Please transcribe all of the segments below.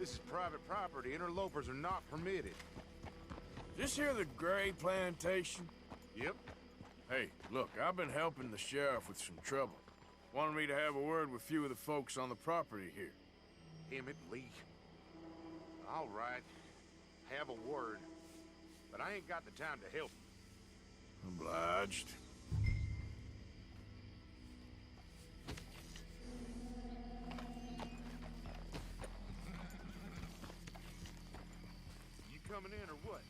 This is private property. Interlopers are not permitted. This here the Gray Plantation? Yep. Hey, look, I've been helping the sheriff with some trouble. Wanted me to have a word with a few of the folks on the property here. Emmett Lee. All right. Have a word. But I ain't got the time to help you. Obliged. You coming in or what?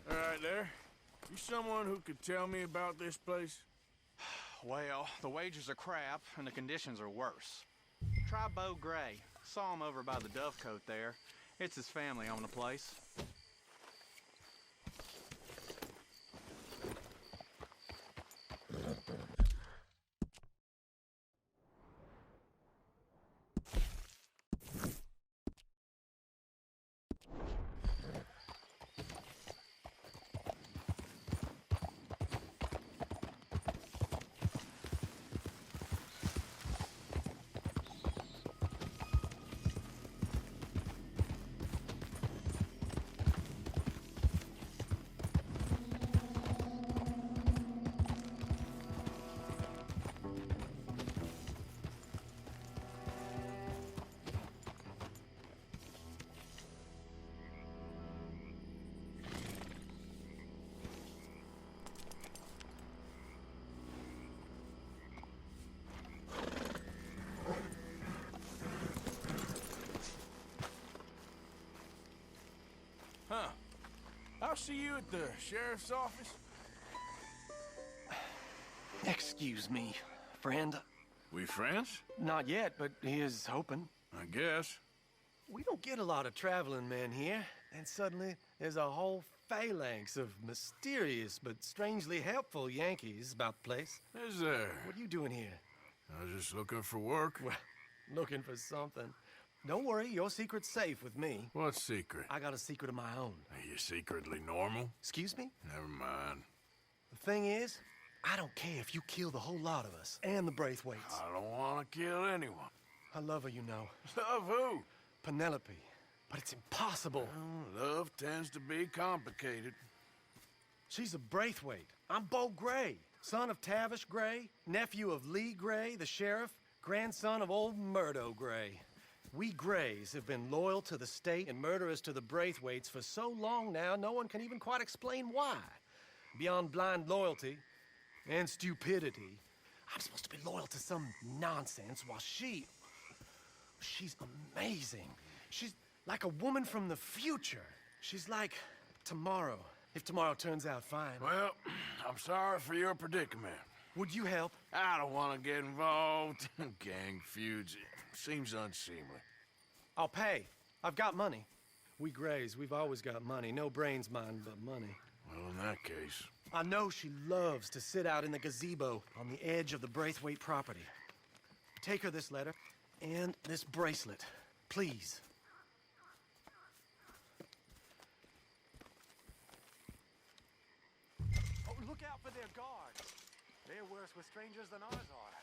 Right there. You someone who could tell me about this place? Well, the wages are crap, and the conditions are worse. Try Beau Gray. Saw him over by the Dovecote there. It's his family own the place. see you at the sheriff's office? Excuse me, friend. We friends? Not yet, but here's hoping. I guess. We don't get a lot of traveling men here, and suddenly there's a whole phalanx of mysterious but strangely helpful Yankees about the place. Is there? What are you doing here? I was just looking for work. Well, looking for something. Don't worry, your secret's safe with me. What secret? I got a secret of my own. Are you secretly normal? Excuse me? Never mind. The thing is, I don't care if you kill the whole lot of us, and the Braithwaites. I don't want to kill anyone. I love her, you know. Love who? Penelope. But it's impossible. Well, love tends to be complicated. She's a Braithwaite. I'm Bo Gray, son of Tavish Gray, nephew of Lee Gray, the sheriff, grandson of old Murdo Gray. We Grays have been loyal to the state and murderous to the Braithwaites for so long now, no one can even quite explain why. Beyond blind loyalty and stupidity, I'm supposed to be loyal to some nonsense while she's amazing. She's like a woman from the future. She's like tomorrow, if tomorrow turns out fine. Well, I'm sorry for your predicament. Would you help? I don't want to get involved in gang feuds. It seems unseemly. I'll pay. I've got money. We Grays, we've always got money. No brains, mind, but money. Well, in that case... I know she loves to sit out in the gazebo on the edge of the Braithwaite property. Take her this letter and this bracelet, please. Oh, look out for their guards. They're worse with strangers than ours are.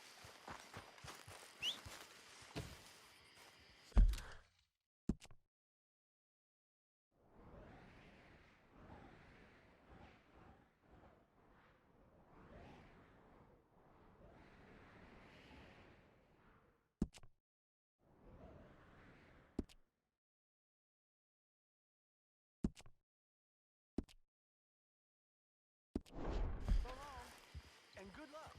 So long, and good luck.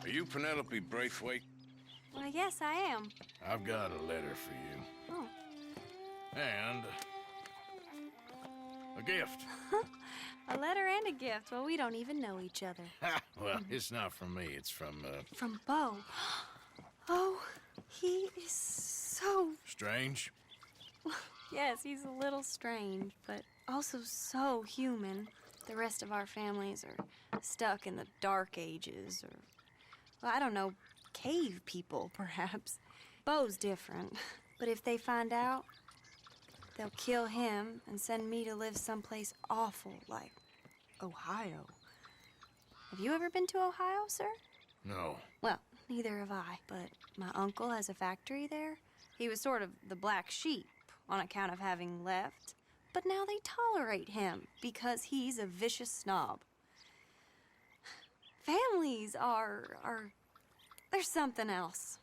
Are you Penelope Braithwaite? Well, yes, I am. I've got a letter for you. Oh. And a gift. A letter and a gift. Well, we don't even know each other. Well, it's not from me. It's from, From Bo. Oh, he is so... Strange? Yes, he's a little strange, but also so human. The rest of our families are stuck in the Dark Ages, or, well, I don't know, cave people, perhaps. Bo's different, but if they find out, they'll kill him and send me to live someplace awful, like Ohio. Have you ever been to Ohio, sir? No. Well, neither have I, but my uncle has a factory there. He was sort of the black sheep on account of having left, but now they tolerate him because he's a vicious snob. Families there's something else.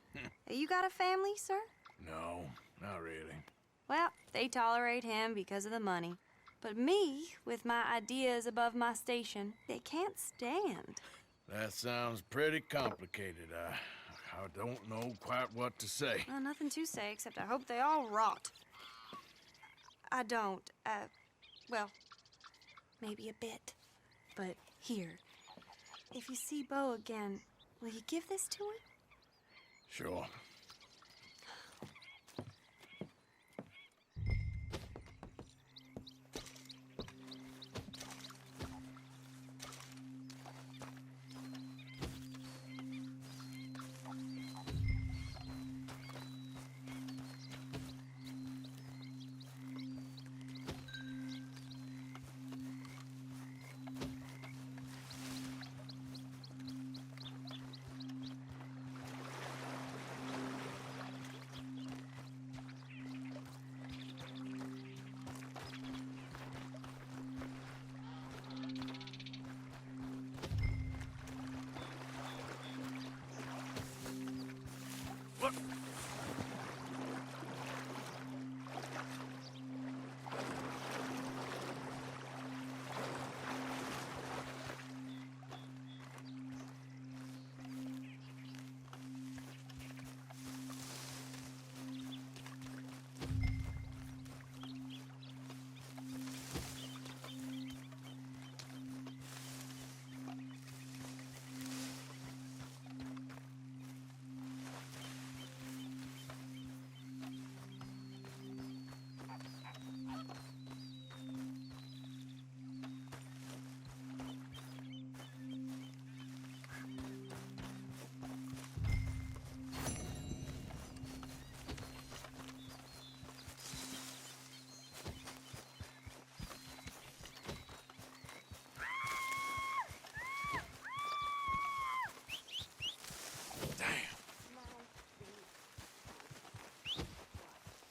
You got a family, sir? No, not really. Well, they tolerate him because of the money. But me, with my ideas above my station, they can't stand. That sounds pretty complicated. I don't know quite what to say. Well, nothing to say, except I hope they all rot. I don't, well, maybe a bit. But here, if you see Bo again, will you give this to him? Sure.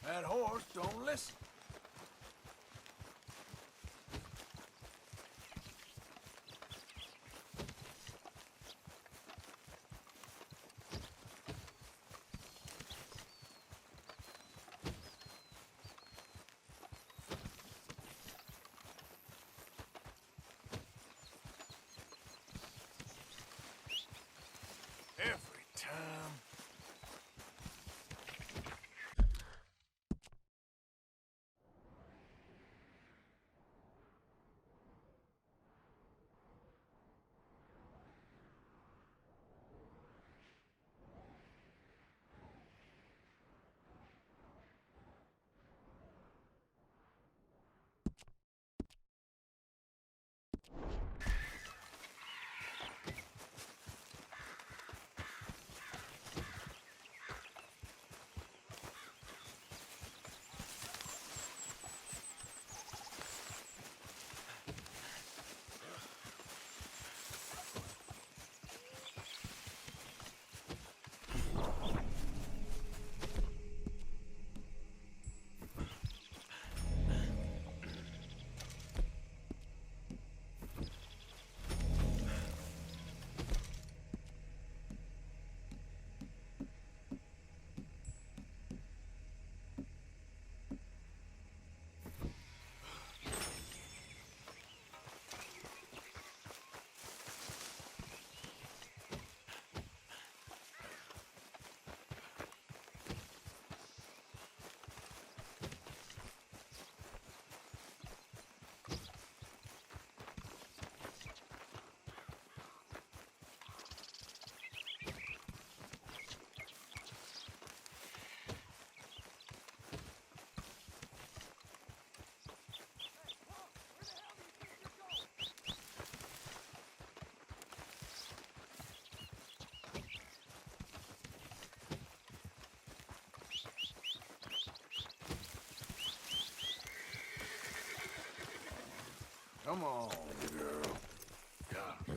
That horse don't listen. Every time. Come on, girl. Yeah.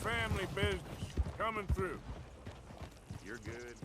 family business. Coming through. You're good.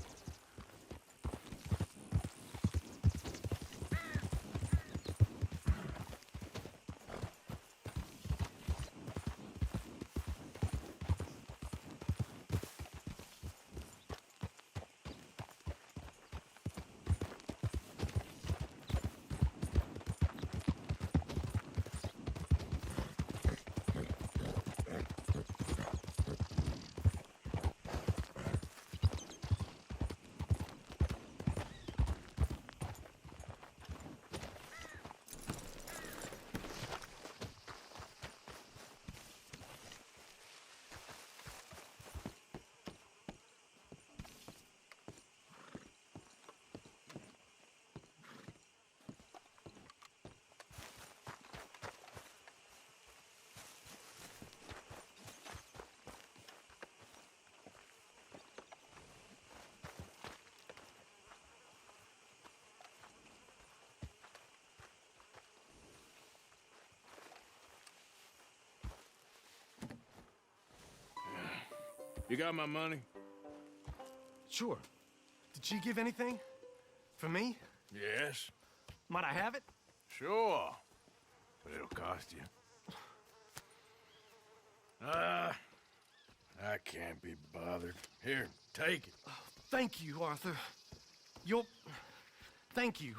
You got my money? Sure. Did she give anything? For me? Yes. Might I have it? Sure. But it'll cost you. I can't be bothered. Here, take it. Thank you, Arthur. Thank you.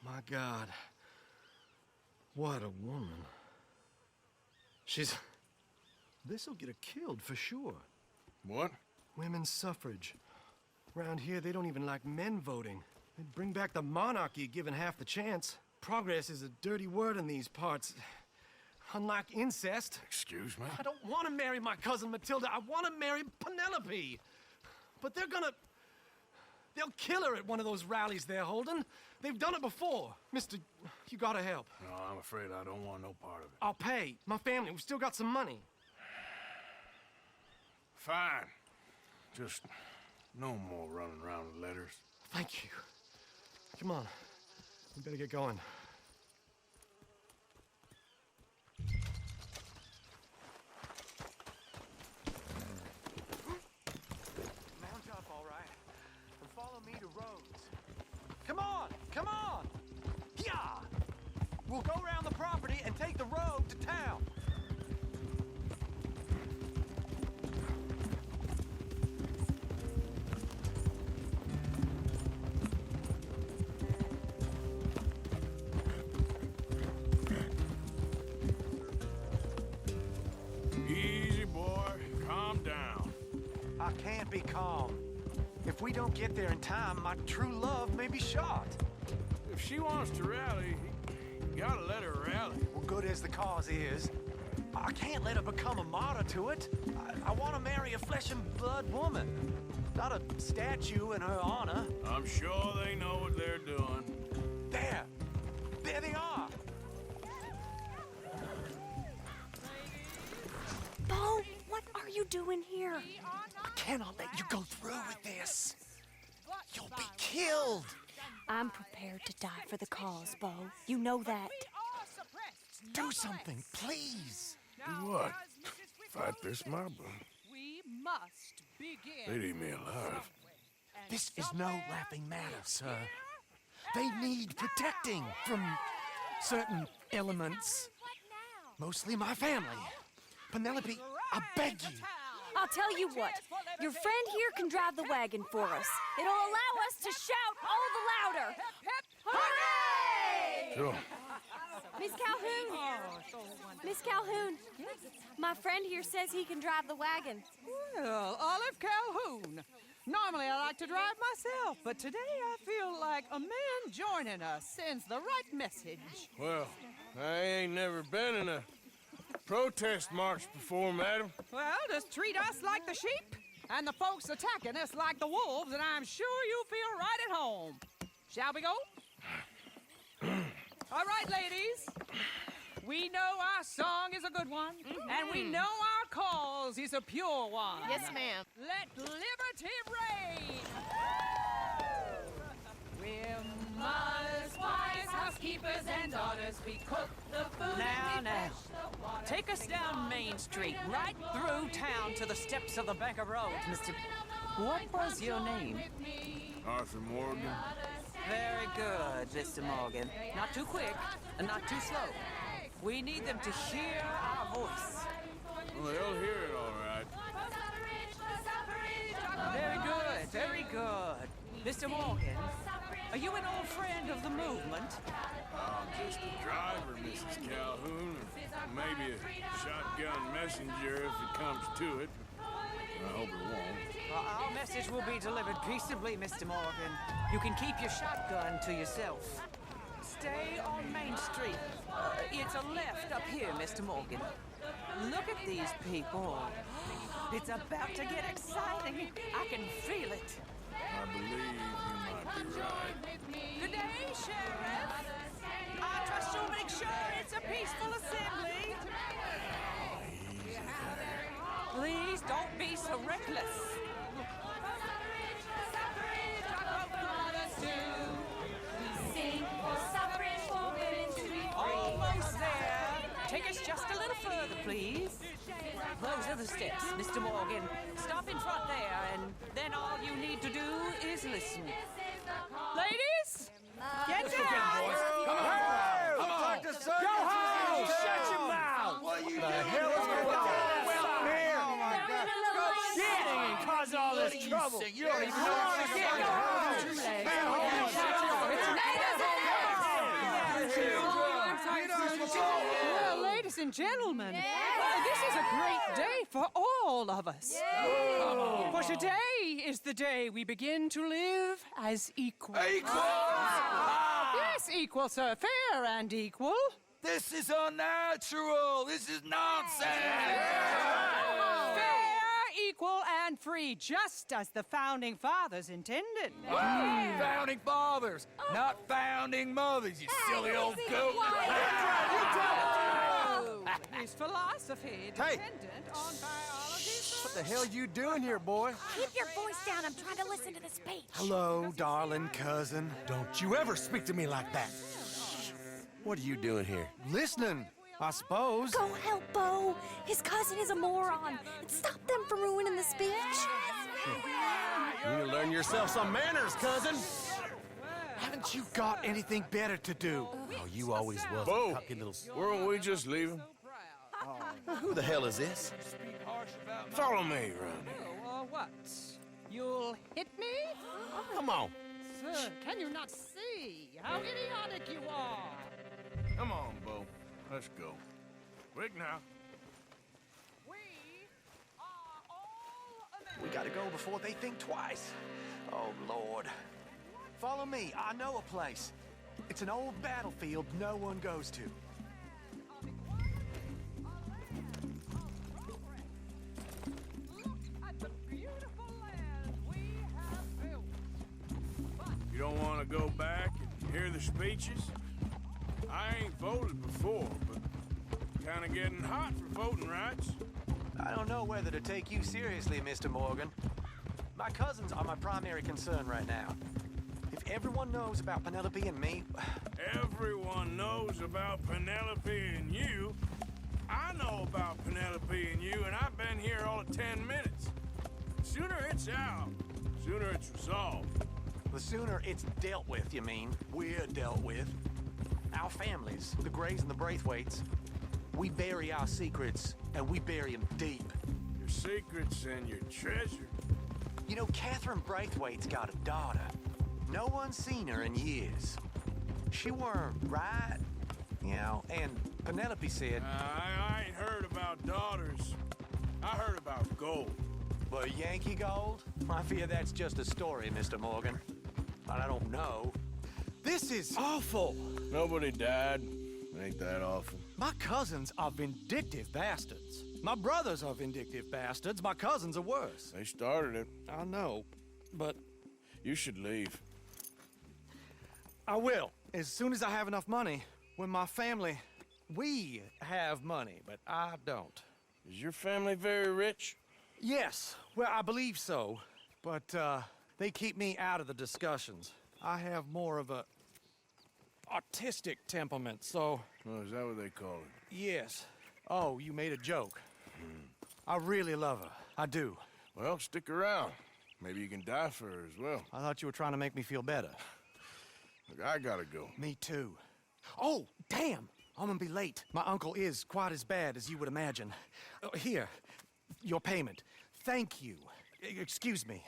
My God. What a woman. This'll get her killed for sure. What? Women's suffrage. Around here, they don't even like men voting. They'd bring back the monarchy given half the chance. Progress is a dirty word in these parts. Unlike incest. Excuse me? I don't want to marry my cousin Matilda. I want to marry Penelope. But they'll kill her at one of those rallies they're holding. They've done it before. Mister, you gotta help. No, I'm afraid I don't want no part of it. I'll pay. My family, we've still got some money. Fine. Just no more running around with letters. Thank you. Come on. We better get going. Mount up, all right, and follow me to Rhodes. Come on! Come on! Yeah! We'll go around the property and take the road to town. Easy, boy. Calm down. I can't be calm. If we don't get there in time, my true love may be shot. If she wants to rally, you gotta let her rally. Well, good as the cause is, I can't let her become a martyr to it. I want to marry a flesh and blood woman, not a statue in her honor. I'm sure they know what they're doing. There! There they are! Bo, what are you doing here? I cannot let you go through with this. You'll be killed. I'm prepared to die for the cause, Bo. You know that. Do something, please. Do what? Fight this mob? We must begin. They'd eat me alive. This is no laughing matter, sir. They need protecting from certain elements. Mostly my family. Penelope, I beg you. I'll tell you what. Your friend here can drive the wagon for us. It'll allow us to shout all the louder. Hooray! Sure. Miss Calhoun! Miss Calhoun, my friend here says he can drive the wagon. Well, Olive Calhoun. Normally I like to drive myself, but today I feel like a man joining us sends the right message. Well, I ain't never been in a protest march before, madam. Well, just treat us like the sheep, and the folks attacking us like the wolves, and I'm sure you'll feel right at home. Shall we go? All right, ladies. We know our song is a good one, and we know our cause is a pure one. Yes, ma'am. Let liberty reign. We're Mothers, wives, housekeepers, and daughters, we cook the food. Now. Take us down Main Street, right through town to the steps of the Banker Road, Mr. What was your name? Arthur Morgan. Very good, Mr. Morgan. Not too quick, and not too slow. We need them to hear our voice. Well, they'll hear it all right. Very good, very good. Mr. Morgan, are you an old friend of the movement? I'm just a driver, Mrs. Calhoun, or maybe a shotgun messenger if it comes to it. I hope it won't. Our message will be delivered peaceably, Mr. Morgan. You can keep your shotgun to yourself. Stay on Main Street. It's a left up here, Mr. Morgan. Look at these people. It's about to get exciting. I can feel it. I believe you might be right. Good day, Sheriff. I trust you'll make sure it's a peaceful assembly. Please don't be so reckless. Almost there. Take us just a little further, please. Those are the steps, Mr. Morgan. Stop in front there, and then all you need to do is listen. Ladies, get down! Come on! Come on! Go home! Shut your mouth! What the hell is going on? Oh my God! Getting and causing all this trouble. You don't even know what to get. Go Well, ladies and gentlemen, this is a great day for all of us. For today is the day we begin to live as equals. Yes, equal, sir. Fair and equal. This is unnatural. This is nonsense. Fair, equal, and free, just as the Founding Fathers intended. Founding fathers, not founding mothers, you silly old goat. His philosophy dependent on biology. What the hell you doing here, boy? Keep your voice down. I'm trying to listen to the speech. Hello, darling cousin. Don't you ever speak to me like that. What are you doing here? Listening, I suppose. Go help Bo. His cousin is a moron. And stop them from ruining the speech. You need to learn yourself some manners, cousin. Haven't you got anything better to do? Oh, you always was Bo, a cocky little... weren't we just leaving? Who the hell is this? Follow me, Ronnie. What? You'll hit me? Come on. Sir, can you not see how idiotic you are? Come on, Bo. Let's go. Quick now. We are all We gotta go before they think twice. Oh, Lord. Follow me. I know a place. It's an old battlefield no one goes to. You don't want to go back and hear the speeches? I ain't voted before, but kind of getting hot for voting rights. I don't know whether to take you seriously, Mr. Morgan. My cousins are my primary concern right now. If everyone knows about Penelope and me... Everyone knows about Penelope and you. I know about Penelope and you, and I've been here all of 10 minutes. Sooner it's out, sooner it's resolved. The sooner it's dealt with, you mean? We're dealt with. Our families, the Grays and the Braithwaites, we bury our secrets, and we bury them deep. Your secrets and your treasure. You know, Catherine Braithwaite's got a daughter. No one's seen her in years. She weren't right, you know, and Penelope said... I ain't heard about daughters. I heard about gold. But Yankee gold? I fear that's just a story, Mr. Morgan. But I don't know. This is awful. Nobody died. Ain't that awful? My cousins are vindictive bastards. My brothers are vindictive bastards. My cousins are worse. They started it. I know, but You should leave. I will. As soon as I have enough money. When my family, we have money, but I don't. Is your family very rich? Yes, well, I believe so. But, they keep me out of the discussions. I have more of a autistic temperament, so... Oh, is that what they call it? Yes. Oh, you made a joke. I really love her. I do. Well, stick around. Maybe you can die for her as well. I thought you were trying to make me feel better. Look, I gotta go. Me too. Oh, damn! I'm gonna be late. My uncle is quite as bad as you would imagine. Here, your payment. Thank you. Excuse me.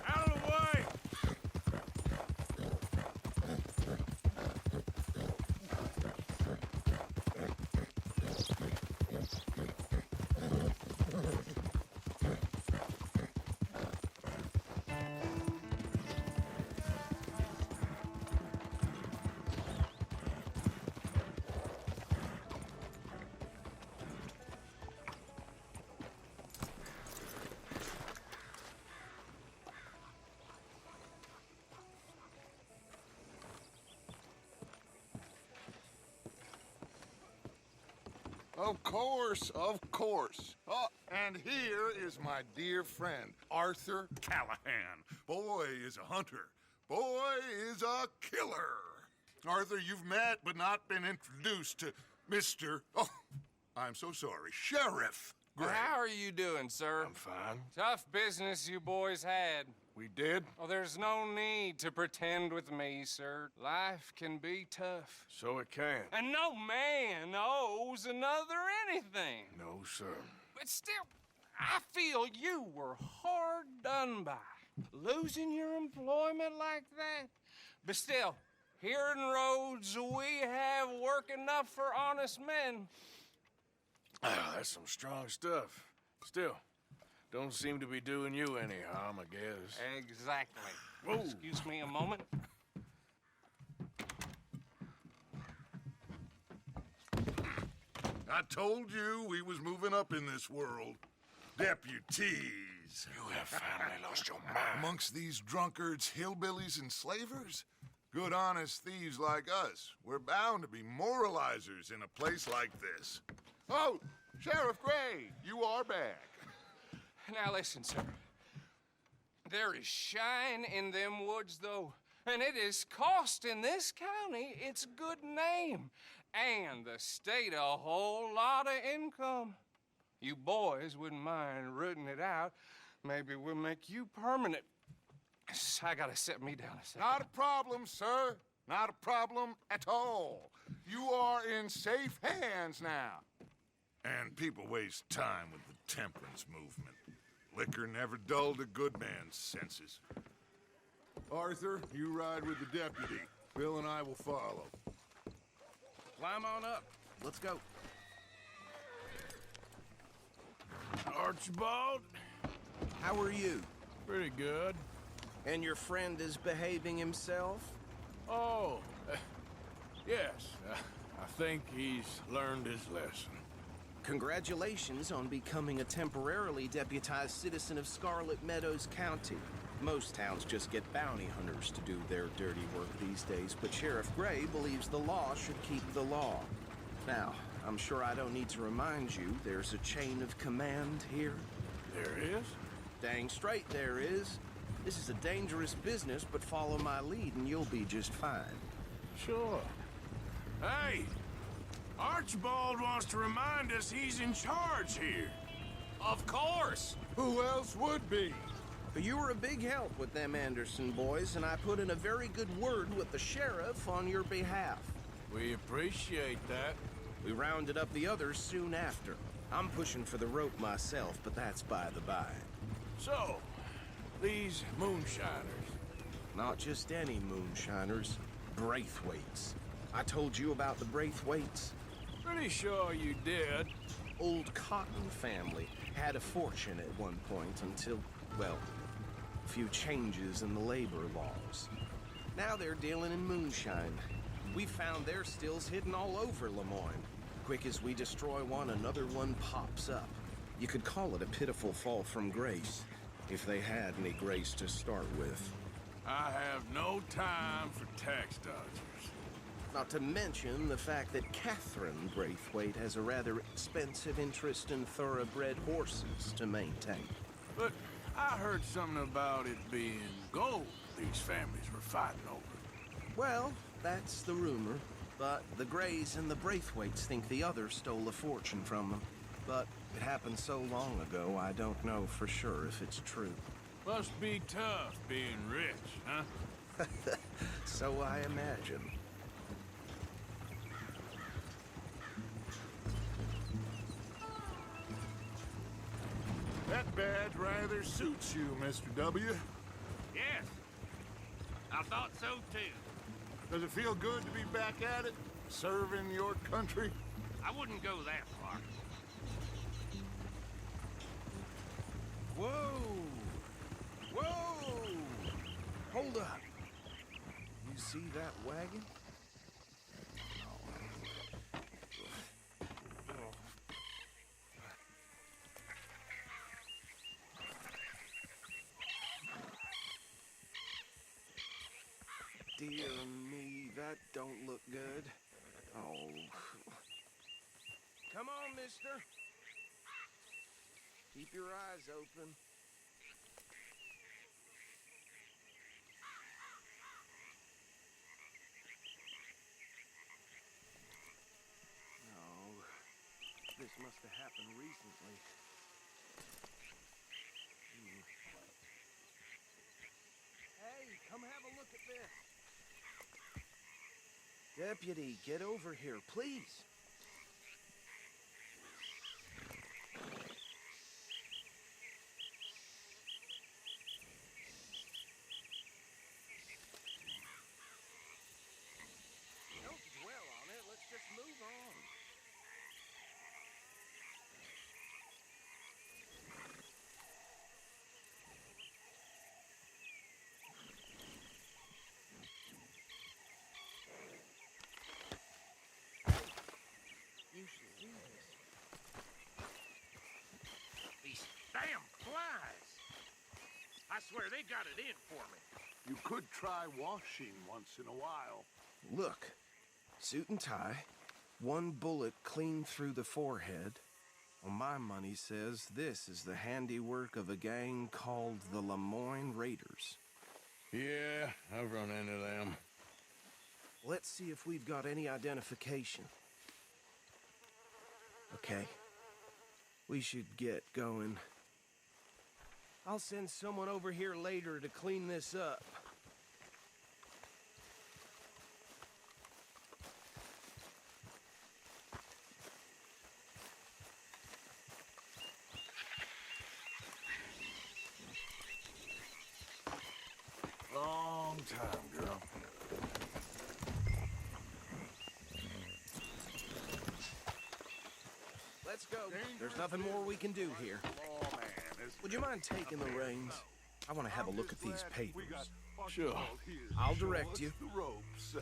Out of the way! Of course, of course. Oh, and here is my dear friend, Arthur Callahan. Boy is a hunter. Boy is a killer. Arthur, you've met but not been introduced to Mr. Oh, I'm so sorry, Sheriff Gray. How are you doing, sir? I'm fine. Tough business you boys had. We did? Oh, there's no need to pretend with me, sir. Life can be tough. So it can. And no man owes another anything. No, sir. But still, I feel you were hard done by. Losing your employment like that. But still, here in Rhodes, we have work enough for honest men. That's some strong stuff. Still, don't seem to be doing you any harm, I guess. Exactly. Whoa. Excuse me a moment. I told you we was moving up in this world. Deputies. You have finally lost your mind. Amongst these drunkards, hillbillies, and slavers? Good, honest thieves like us. We're bound to be moralizers in a place like this. Oh, Sheriff Gray, you are back. Now listen, sir. There is shine in them woods, though, and it is costing this county its good name and the state a whole lot of income. You boys wouldn't mind rooting it out. Maybe we'll make you permanent. I gotta set me down a second. Not a problem, sir. Not a problem at all. You are in safe hands now. And people waste time with the temperance movement. Liquor never dulled a good man's senses. Arthur, you ride with the deputy. Bill and I will follow. Climb on up. Let's go. Archibald? How are you? Pretty good. And your friend is behaving himself? Oh, yes. I think he's learned his lesson. Congratulations on becoming a temporarily deputized citizen of Scarlet Meadows County. Most towns just get bounty hunters to do their dirty work these days, but Sheriff Gray believes the law should keep the law. Now, I'm sure I don't need to remind you there's a chain of command here. There is? Dang straight there is. This is a dangerous business, but follow my lead and you'll be just fine. Sure. Hey! Archibald wants to remind us he's in charge here. Of course! Who else would be? You were a big help with them Anderson boys, and I put in a very good word with the sheriff on your behalf. We appreciate that. We rounded up the others soon after. I'm pushing for the rope myself, but that's by the by. So, these moonshiners. Not just any moonshiners, Braithwaites. I told you about the Braithwaites. Pretty sure you did. Old Cotton family had a fortune at one point until, well, a few changes in the labor laws. Now they're dealing in moonshine. We found their stills hidden all over Lemoyne. Quick as we destroy one, another one pops up. You could call it a pitiful fall from grace, if they had any grace to start with. I have no time for tax dodgers. Not to mention the fact that Catherine Braithwaite has a rather expensive interest in thoroughbred horses to maintain. But I heard something about it being gold these families were fighting over. Well, that's the rumor. But the Greys and the Braithwaites think the other stole a fortune from them. But it happened so long ago, I don't know for sure if it's true. Must be tough being rich, huh? So I imagine. That badge rather suits you, Mr. W. Yes, I thought so too. Does it feel good to be back at it? Serving your country? I wouldn't go that far. Whoa! Whoa! Hold up. You see that wagon? Dear me, that don't look good. Oh. Come on, mister. Keep your eyes open. No. This must have happened recently. Hey, come have a look at this. Deputy, get over here, please. Don't dwell on it. Let's just move on. You should see this. These damn flies! I swear they got it in for me. You could try washing once in a while. Look, suit and tie, one bullet clean through the forehead. Well, my money says this is the handiwork of a gang called the Lemoyne Raiders. Yeah, I've run into them. Let's see if we've got any identification. Okay. We should get going. I'll send someone over here later to clean this up. Long time, girl. Let's go. There's nothing more we can do here. Would you mind taking the reins? I want to have a look at these papers. Sure. I'll direct you. The ropes.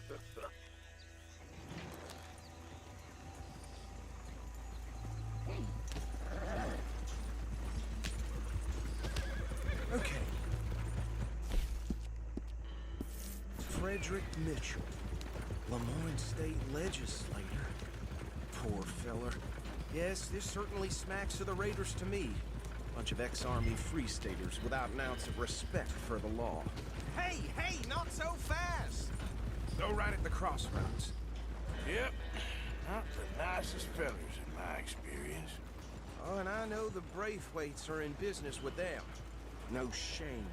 Okay. Frederick Mitchell, Lemoyne State Legislator. Poor feller. Yes, this certainly smacks of the Raiders to me. Bunch of ex-army free staters without an ounce of respect for the law. Hey, not so fast! Go right at the crossroads. Yep, not the nicest fellas in my experience. Oh, and I know the Braithwaites are in business with them. No shame.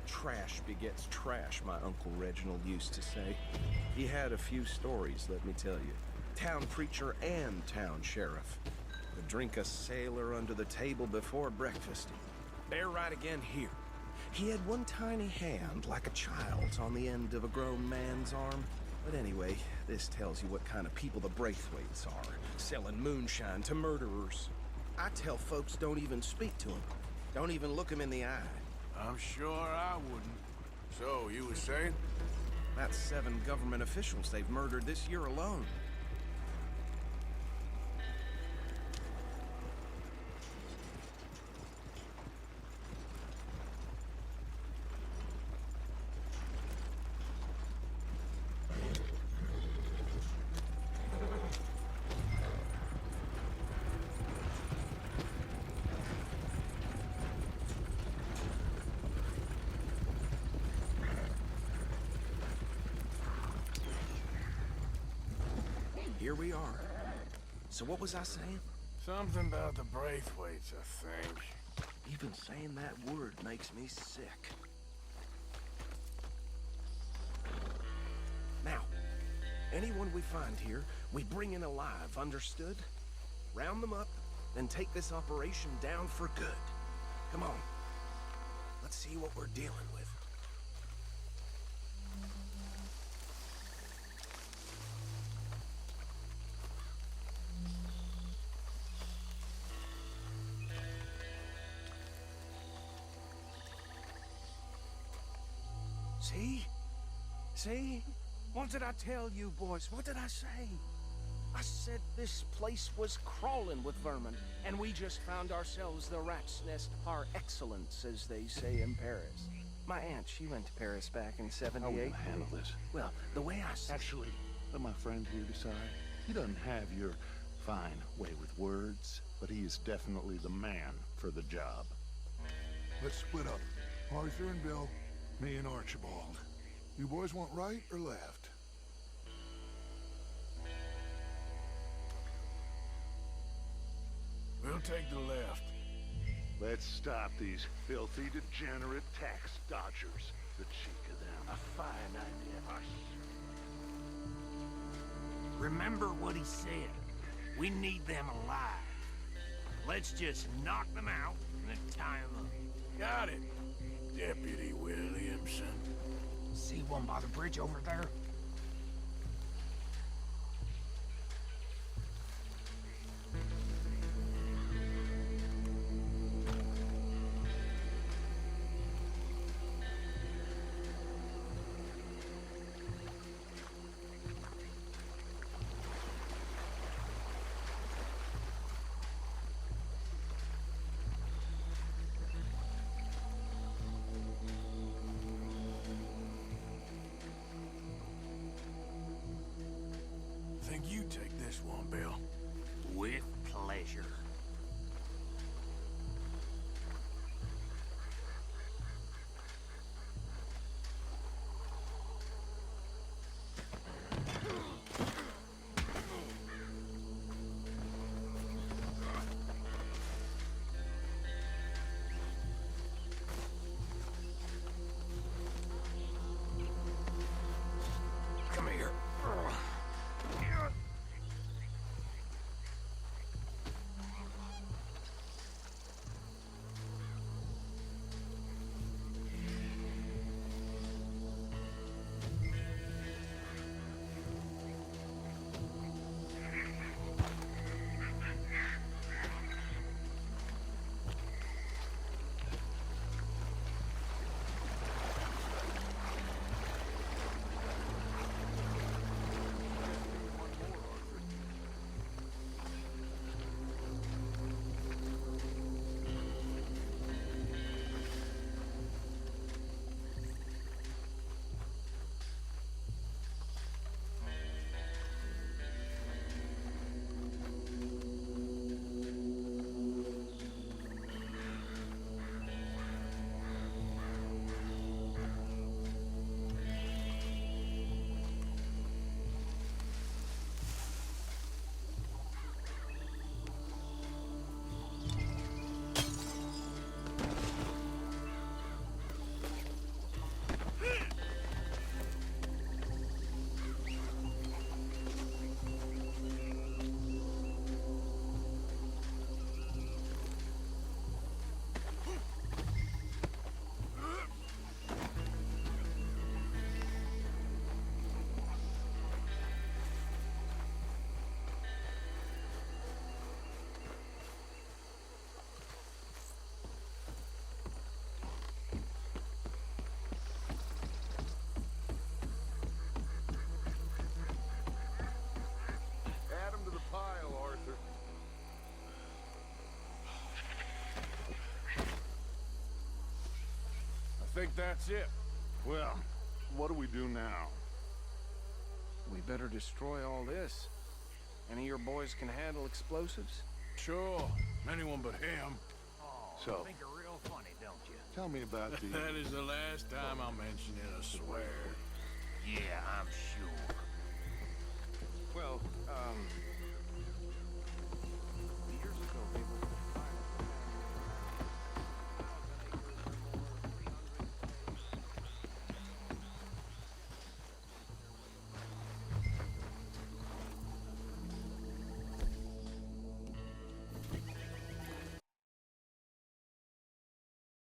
Trash begets trash, my Uncle Reginald used to say. He had a few stories, let me tell you. Town preacher and town sheriff. Would drink a sailor under the table before breakfast. Bear right again here. He had one tiny hand, like a child's, on the end of a grown man's arm. But anyway, this tells you what kind of people the Braithwaites are. Selling moonshine to murderers. I tell folks don't even speak to them. Don't even look them in the eye. I'm sure I wouldn't. So, you were saying? That's 7 government officials they've murdered this year alone. Here we are. So what was I saying? Something about the Braithwaites, I think. Even saying that word makes me sick. Now, anyone we find here, we bring in alive, understood? Round them up, then take this operation down for good. Come on. Let's see what we're dealing with. See? See? What did I tell you, boys? What did I say? I said this place was crawling with vermin, and we just found ourselves the rat's nest par excellence, as they say in Paris. My aunt, she went to Paris back in '78. I will handle this. Well, the way I see... Actually, let my friend here decide. He doesn't have your fine way with words, but he is definitely the man for the job. Let's split up. Arthur and Bill, me and Archibald. You boys want right or left? We'll take the left. Let's stop these filthy, degenerate tax dodgers. The cheek of them. A fine idea. Remember what he said. We need them alive. Let's just knock them out and then tie them up. Got it, Deputy Williamson. See one by the bridge over there? Think you take this one, Bill. With pleasure. Come here. think that's it. Well, what do we do now? We better destroy all this. Any of your boys can handle explosives? Sure, anyone but him. So, think you're real funny, don't you? tell me about the... That is the last time I'll mention it, I swear. Yeah, I'm sure. Well,